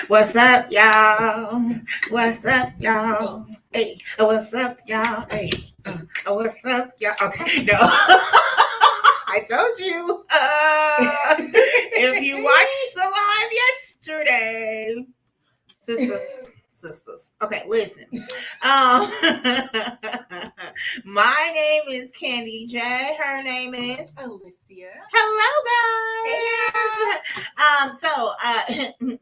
What's up, y'all? What's up, y'all? Hey, what's up, y'all? Hey, what's up, y'all? Okay, no. I told you. If you watched the live yesterday, sisters. Okay, listen. My name is Candy J. Her name is Alicia. Hello, guys.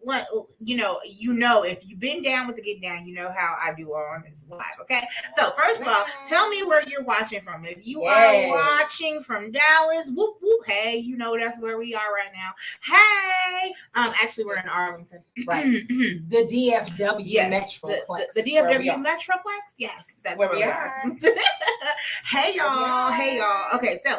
What you know, if you've been down with the get down, you know how I do on this live. Okay. So first of all, tell me where you're watching from. If you are watching from Dallas, whoop whoop. Hey, you know that's where we are right now. Hey, actually we're in Arlington. Right. The DFW Metroplex. The DFW Metroplex. Yes, that's where we are. Hey y'all. Okay, so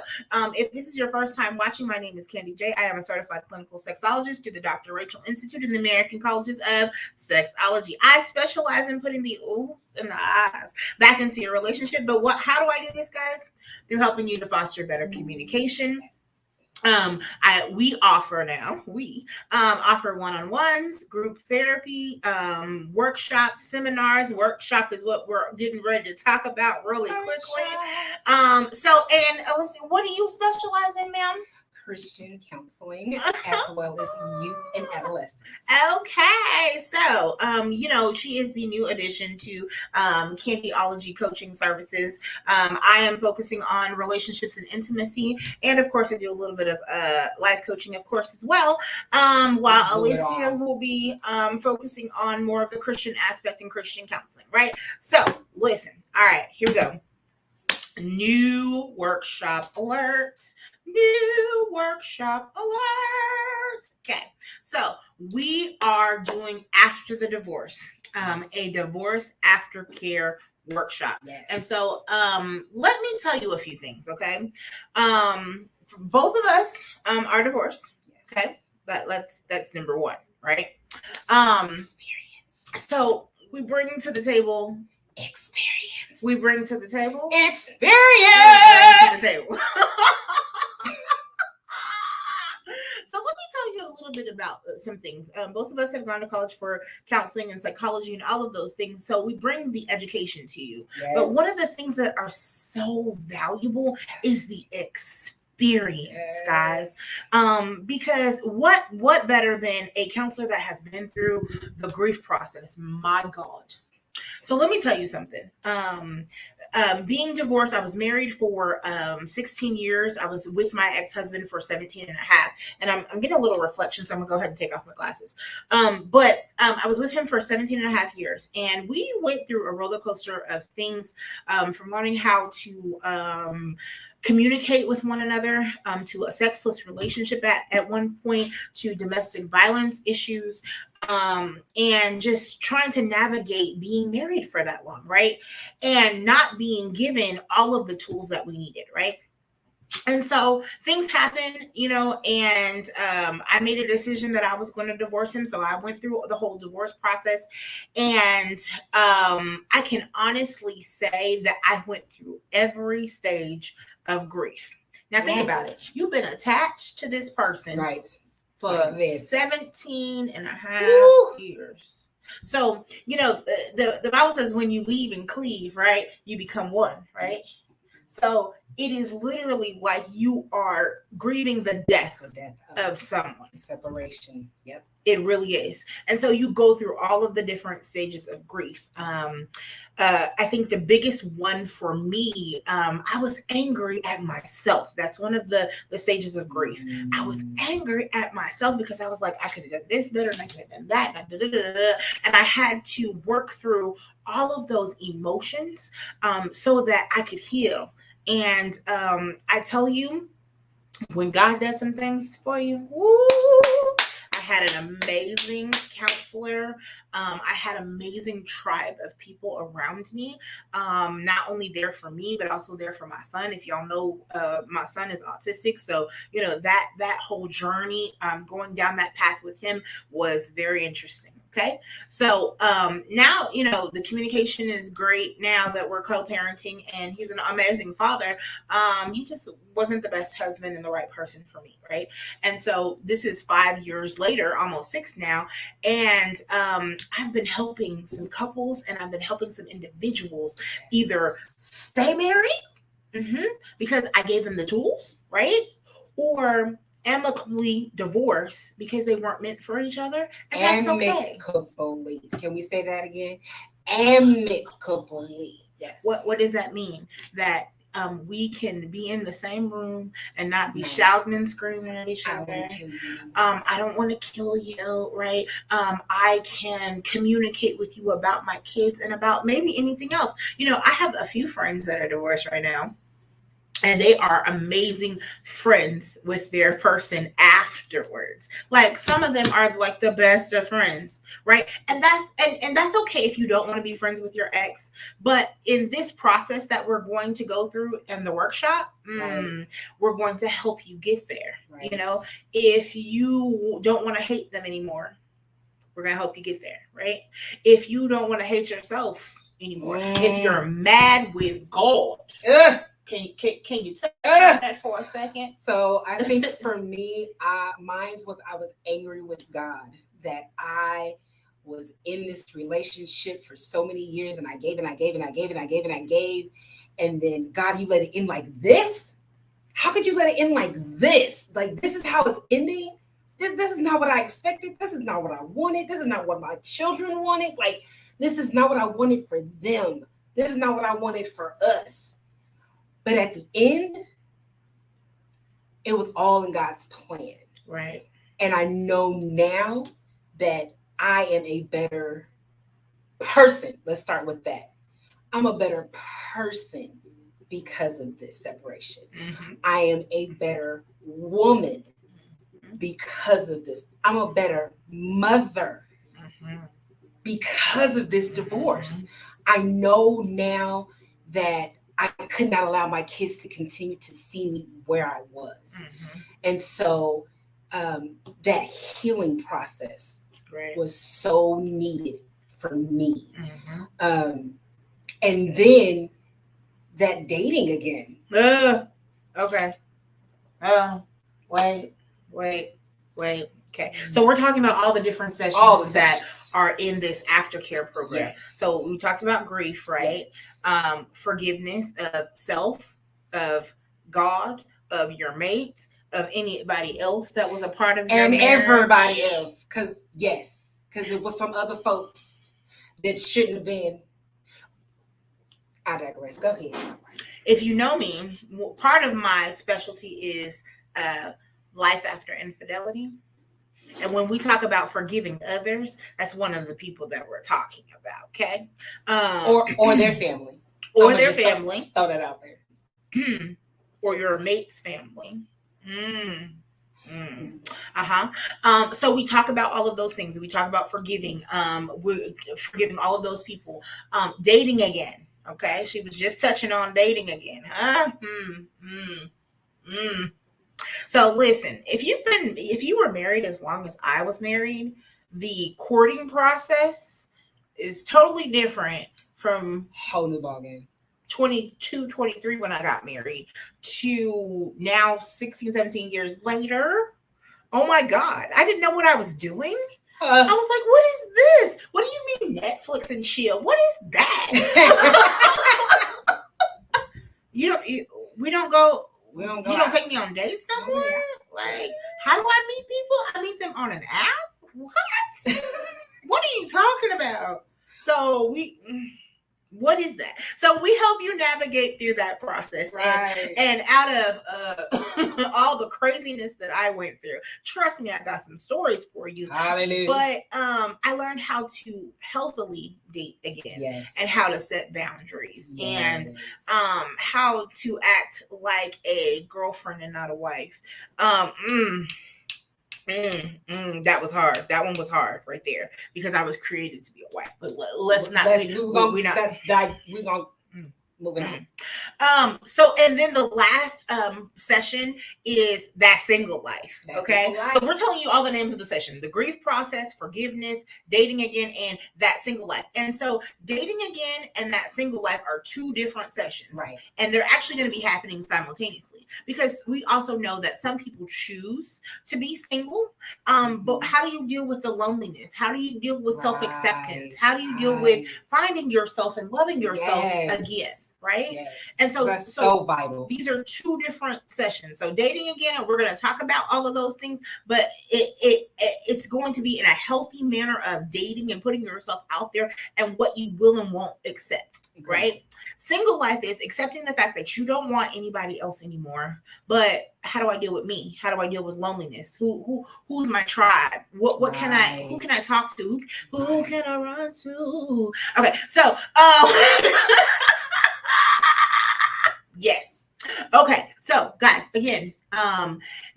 if this is your first time watching, my name is Candy J. I am a certified clinical sexologist through the Dr. Rachel Institute in the American Colleges of Sexology. I specialize in putting the oohs and the ahs back into your relationship. But how do I do this, guys? Through helping you to foster better communication. We offer one-on-ones, group therapy, workshops, seminars. Workshop is what we're getting ready to talk about really quickly. Listen, what do you specialize in, ma'am? Christian counseling as well as youth and adolescents. Okay, so she is the new addition to Candyology Coaching Services. I am focusing on relationships and intimacy, and of course I do a little bit of life coaching, of course, as well. While Alicia will be focusing on more of the Christian aspect and Christian counseling, right? So listen, all right, here we go. New workshop alert. Okay, so we are doing after the divorce, a divorce aftercare workshop. Yes. And so let me tell you a few things, okay? Both of us are divorced. Okay, that's number one, right? Experience. So we bring to the table experience. We bring to the table experience. So let me tell you a little bit about some things. Both of us have gone to college for counseling and psychology and all of those things. So we bring the education to you. Yes. But one of the things that are so valuable is the experience, guys. Because what better than a counselor that has been through the grief process? My God. So let me tell you something. Being divorced, I was married for 16 years. I was with my ex-husband for 17 and a half. And I'm getting a little reflection, so I'm going to go ahead and take off my glasses. But I was with him for 17 and a half years. And we went through a roller coaster of things, from learning how to communicate with one another, to a sexless relationship at one point, to domestic violence issues, and just trying to navigate being married for that long, right? And not being given all of the tools that we needed, right? And so things happen, and I made a decision that I was going to divorce him. So I went through the whole divorce process, and I can honestly say that I went through every stage of grief. Now think about it. You've been attached to this person, right, for 17 and a half years. So, the Bible says when you leave and cleave, right, you become one, right? So it is literally like you are grieving the death of someone. Separation. Yep. It really is. And so you go through all of the different stages of grief. I think the biggest one for me, I was angry at myself. That's one of the stages of grief. I was angry at myself because I was like, I could have done this better and I could have done that. And I had to work through all of those emotions so that I could heal. And I tell you, when God does some things for you, woo, I had an amazing counselor. I had an amazing tribe of people around me, not only there for me, but also there for my son. If y'all know, my son is autistic. So, that whole journey, going down that path with him was very interesting. Okay. So now, the communication is great now that we're co-parenting, and he's an amazing father. He just wasn't the best husband and the right person for me. Right. And so this is 5 years later, almost 6 now. And I've been helping some couples, and I've been helping some individuals either stay married, because I gave them the tools, right? Or amicably divorce because they weren't meant for each other, and that's okay. Amicably. Can we say that again? Amicably. Yes. What does that mean? That we can be in the same room and not be shouting and screaming at each other. I don't want to kill you, right? I can communicate with you about my kids and about maybe anything else. I have a few friends that are divorced right now, and they are amazing friends with their person afterwards. Like, some of them are like the best of friends, right? And that's okay if you don't want to be friends with your ex. But in this process that we're going to go through in the workshop, we're going to help you get there. Right. If you don't want to hate them anymore, we're going to help you get there, right? If you don't want to hate yourself anymore, if you're mad with God, Can you touch on that for a second? So I think for me, mine was I was angry with God that I was in this relationship for so many years, and I gave and I gave and I gave and I gave and I gave, and then God, you let it end like this? How could you let it end like this? Like, this is how it's ending? This is not what I expected. This is not what I wanted. This is not what my children wanted. Like, this is not what I wanted for them. This is not what I wanted for us. But at the end, it was all in God's plan. Right. And I know now that I am a better person. Let's start with that. I'm a better person because of this separation. I am a better woman because of this. I'm a better mother because of this divorce. I know now that I could not allow my kids to continue to see me where I was. And so that healing process was so needed for me. And then that dating again. Okay. Wait. Okay. So we're talking about all the different sessions that are in this aftercare program. Yes. So we talked about grief, right? Yes. Forgiveness of self, of God, of your mate, of anybody else that was a part of your marriage. Everybody else. Because it was some other folks that shouldn't have been. I digress. Go ahead. If you know me, part of my specialty is life after infidelity. And when we talk about forgiving others, that's one of the people that we're talking about, okay? Or their family. Or their family. Throw that out there. Or your mate's family. So we talk about all of those things. We talk about forgiving. We're forgiving all of those people. Dating again. Okay, she was just touching on dating again, huh? So listen, if you were married as long as I was married, the courting process is totally different from whole new ballgame. 22, 23 when I got married to now 16, 17 years later. Oh my God, I didn't know what I was doing. I was like, what is this? What do you mean Netflix and chill? What is that? You don't take me on dates no more? Like, how do I meet people? I meet them on an app? What? What are you talking about? So what is that? So we help you navigate through that process. Right. And out of all the craziness that I went through, trust me, I got some stories for you. Hallelujah. But I learned how to healthily date again, and how to set boundaries, and how to act like a girlfriend and not a wife. That was hard. That one was hard right there because I was created to be a wife. But let's not. We're gonna. Moving on. So and then the last session is that single life. Okay. Single life. So we're telling you all the names of the session: the grief process, forgiveness, dating again, and that single life. And so dating again and that single life are two different sessions. Right. And they're actually going to be happening simultaneously, because we also know that some people choose to be single. But how do you deal with the loneliness? How do you deal with self-acceptance? How do you deal with finding yourself and loving yourself again? Right? Yes. And so that's so vital. These are two different sessions. So dating again, and we're going to talk about all of those things, but it's going to be in a healthy manner of dating and putting yourself out there and what you will and won't accept. Exactly. Right? Single life is accepting the fact that you don't want anybody else anymore. But how do I deal with me? How do I deal with loneliness? Who's my tribe? What can I? Who can I talk to? Who can I run to? Okay, so yes. Okay, so guys, again,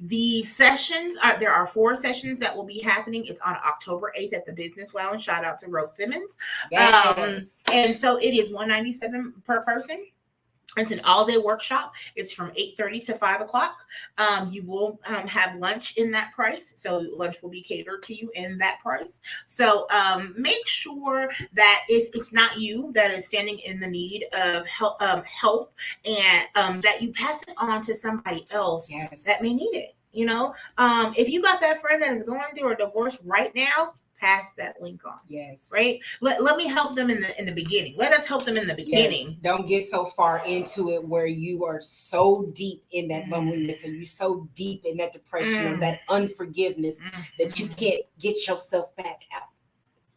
the sessions there are 4 sessions that will be happening. It's on October 8th at the Business Lounge. Shout out to Rose Simmons. Yes. And so it is $197 per person. It's an all-day workshop. It's from 8:30 to 5 o'clock. You will have lunch in that price. So lunch will be catered to you in that price. So make sure that if it's not you that is standing in the need of help and that you pass it on to somebody else that may need it. You know, if you got that friend that is going through a divorce right now, pass that link on. Yes. Right. Let me help them in the beginning. Let us help them in the beginning. Yes. Don't get so far into it where you are so deep in that loneliness, or you're so deep in that depression or that unforgiveness that you can't get yourself back out.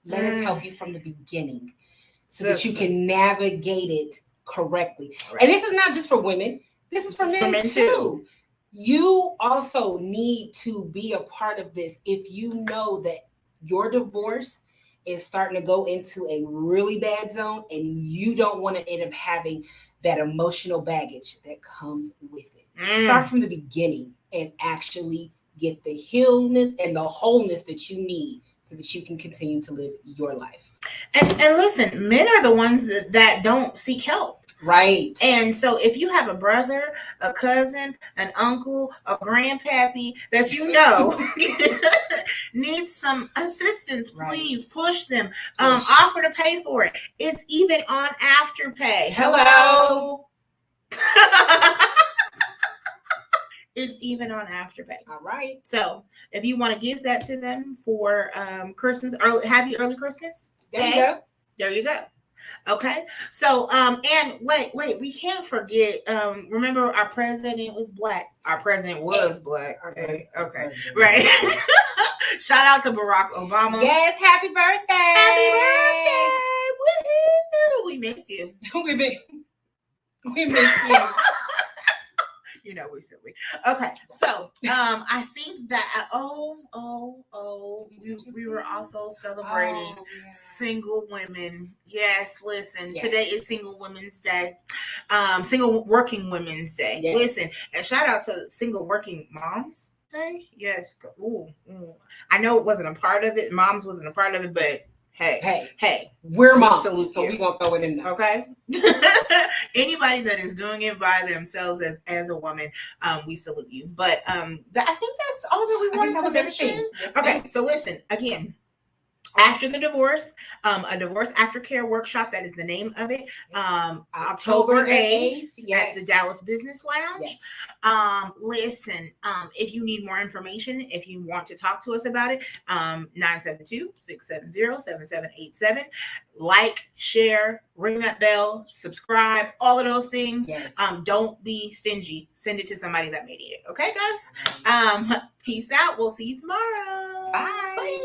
Let us help you from the beginning so that you can navigate it correctly. Right. And this is not just for women. This is for men too. You also need to be a part of this if you know that your divorce is starting to go into a really bad zone and you don't want to end up having that emotional baggage that comes with it. Start from the beginning and actually get the healness and the wholeness that you need so that you can continue to live your life. And listen, men are the ones that don't seek help. Right. And so if you have a brother, a cousin, an uncle, a grandpappy that you know needs some assistance, please push them. Offer to pay for it. It's even on AfterPay. Hello. It's even on AfterPay. All right. So if you want to give that to them for Christmas, happy early Christmas. There you go. There you go. Okay. So and wait, we can't forget. Remember, our president was black. Our president was black. Okay. Right. Shout out to Barack Obama. Yes, happy birthday. Happy birthday. Woo-hoo. We miss you. we miss you. You know, we're silly. Okay, so I think that we were also celebrating single women. Yes, listen, today is Single Women's Day, Single Working Women's Day. Yes. Listen, and shout out to Single Working Moms Day. Yes, I know it wasn't a part of it. Moms wasn't a part of it, but hey, we're moms, so we're gonna throw it in there. Okay. Anybody that is doing it by themselves as a woman, we salute you. But I think that's all that we wanted to mention. Okay, so listen, again, after the divorce, a divorce aftercare workshop, that is the name of it. October 8th at the Dallas Business Lounge. Listen, if you need more information, if you want to talk to us about it, 972-670-7787. Like, share, ring that bell, subscribe, all of those things. Don't be stingy. Send it to somebody that may need it. Okay, guys? Peace out. We'll see you tomorrow. Bye. Bye.